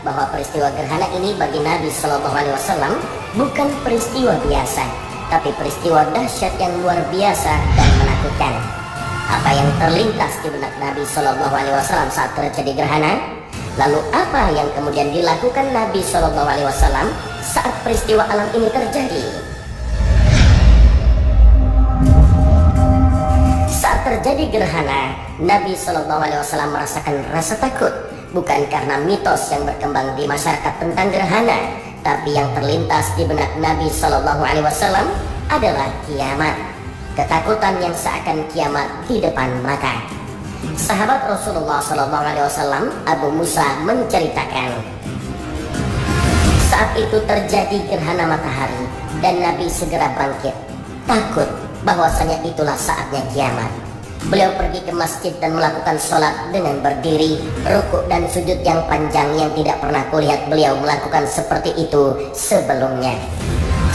bahwa peristiwa gerhana ini bagi Nabi Shallallahu Alaihi Wasallam bukan peristiwa biasa, tapi peristiwa dahsyat yang luar biasa dan menakutkan. Apa yang terlintas di benak Nabi Shallallahu Alaihi Wasallam saat terjadi gerhana? Lalu apa yang kemudian dilakukan Nabi Shallallahu Alaihi Wasallam saat peristiwa alam ini terjadi? Saat terjadi gerhana, Nabi Shallallahu Alaihi Wasallam merasakan rasa takut, bukan karena mitos yang berkembang di masyarakat tentang gerhana, tapi yang terlintas di benak Nabi Shallallahu Alaihi Wasallam adalah kiamat. Ketakutan yang seakan kiamat di depan mata. Sahabat Rasulullah Shallallahu Alaihi Wasallam, Abu Musa menceritakan, saat itu terjadi gerhana matahari dan Nabi segera bangkit, takut bahwasanya itulah saatnya kiamat. Beliau pergi ke masjid dan melakukan sholat dengan berdiri, rukuk dan sujud yang panjang yang tidak pernah kulihat beliau melakukan seperti itu sebelumnya.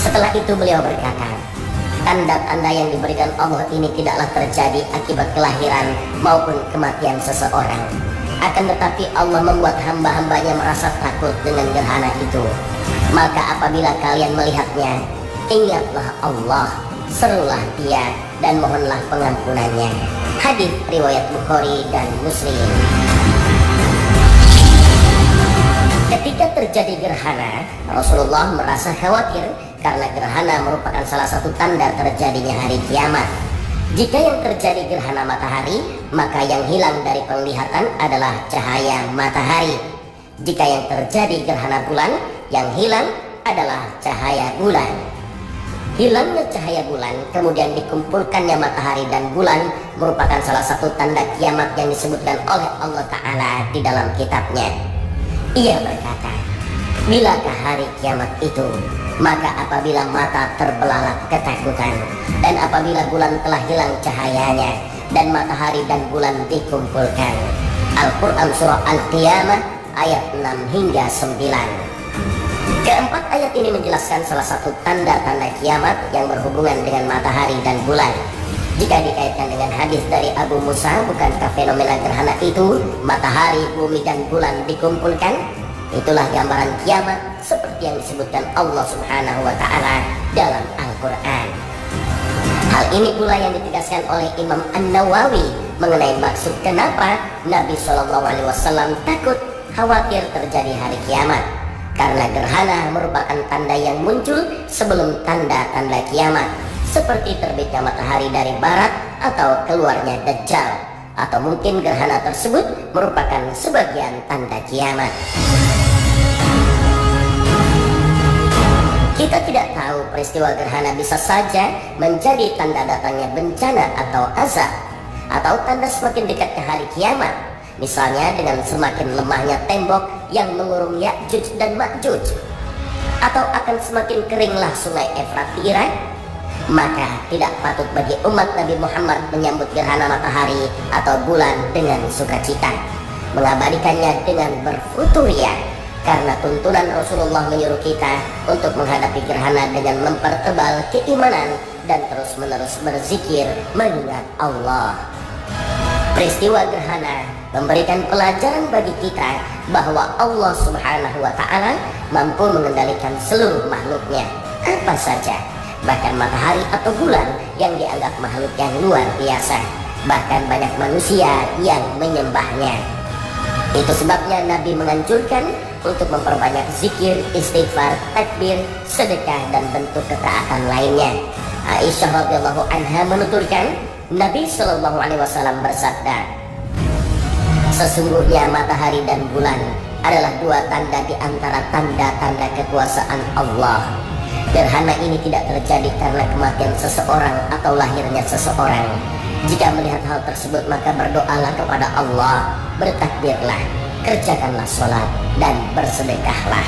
Setelah itu beliau berkata, tanda-tanda yang diberikan Allah ini tidaklah terjadi akibat kelahiran maupun kematian seseorang. Akan tetapi Allah membuat hamba-hambanya merasa takut dengan gerhana itu. Maka apabila kalian melihatnya, ingatlah Allah, serulah Dia dan mohonlah pengampunannya. Hadis riwayat Bukhari dan Muslim. Ketika terjadi gerhana, Rasulullah merasa khawatir karena gerhana merupakan salah satu tanda terjadinya hari kiamat. Jika yang terjadi gerhana matahari, maka yang hilang dari penglihatan adalah cahaya matahari. Jika yang terjadi gerhana bulan, yang hilang adalah cahaya bulan. Hilangnya cahaya bulan, kemudian dikumpulkannya matahari dan bulan merupakan salah satu tanda kiamat yang disebutkan oleh Allah Ta'ala di dalam kitabnya. Ia berkata, bilakah hari kiamat itu? Maka apabila mata terbelalak ketakutan, dan apabila bulan telah hilang cahayanya, dan matahari dan bulan dikumpulkan. Al-Quran Surah Al-Qiyamah ayat 6 hingga 9. Keempat ayat ini menjelaskan salah satu tanda-tanda kiamat yang berhubungan dengan matahari dan bulan. Jika dikaitkan dengan hadis dari Abu Musa, bukankah fenomena gerhana itu, matahari, bumi dan bulan dikumpulkan? Itulah gambaran kiamat seperti yang disebutkan Allah Subhanahu wa Ta'ala dalam Al-Quran. Hal ini pula yang ditegaskan oleh Imam An-Nawawi mengenai maksud kenapa Nabi Shallallahu Alaihi Wasallam takut khawatir terjadi hari kiamat. Karena gerhana merupakan tanda yang muncul sebelum tanda-tanda kiamat, seperti terbitnya matahari dari barat atau keluarnya Dajjal, atau mungkin gerhana tersebut merupakan sebagian tanda kiamat. Kita tidak tahu peristiwa gerhana bisa saja menjadi tanda datangnya bencana atau azab, atau tanda semakin dekatnya hari kiamat. Misalnya dengan semakin lemahnya tembok yang mengurung Ya'juj dan Ma'juj, atau akan semakin keringlah sungai Efrat di Irak. Maka tidak patut bagi umat Nabi Muhammad menyambut gerhana matahari atau bulan dengan sukacita, mengabadikannya dengan berfuturia, karena tuntunan Rasulullah menyuruh kita untuk menghadapi gerhana dengan mempertebal keimanan dan terus-menerus berzikir mengingat Allah. Peristiwa gerhana memberikan pelajaran bagi kita bahwa Allah Subhanahu wa Ta'ala mampu mengendalikan seluruh makhluknya, apa saja, bahkan matahari atau bulan yang dianggap makhluk yang luar biasa, bahkan banyak manusia yang menyembahnya. Itu sebabnya Nabi menganjurkan untuk memperbanyak zikir, istighfar, takbir, sedekah dan bentuk ketaatan lainnya. Aisyah radhiyallahu anha menuturkan, Nabi Shallallahu Alaihi Wasallam bersabda, sesungguhnya matahari dan bulan adalah dua tanda di antara tanda-tanda kekuasaan Allah. Gerhana ini tidak terjadi karena kematian seseorang atau lahirnya seseorang. Jika melihat hal tersebut, maka berdoalah kepada Allah, bertakbirlah, kerjakanlah sholat dan bersedekahlah.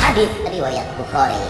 Hadis riwayat Bukhari.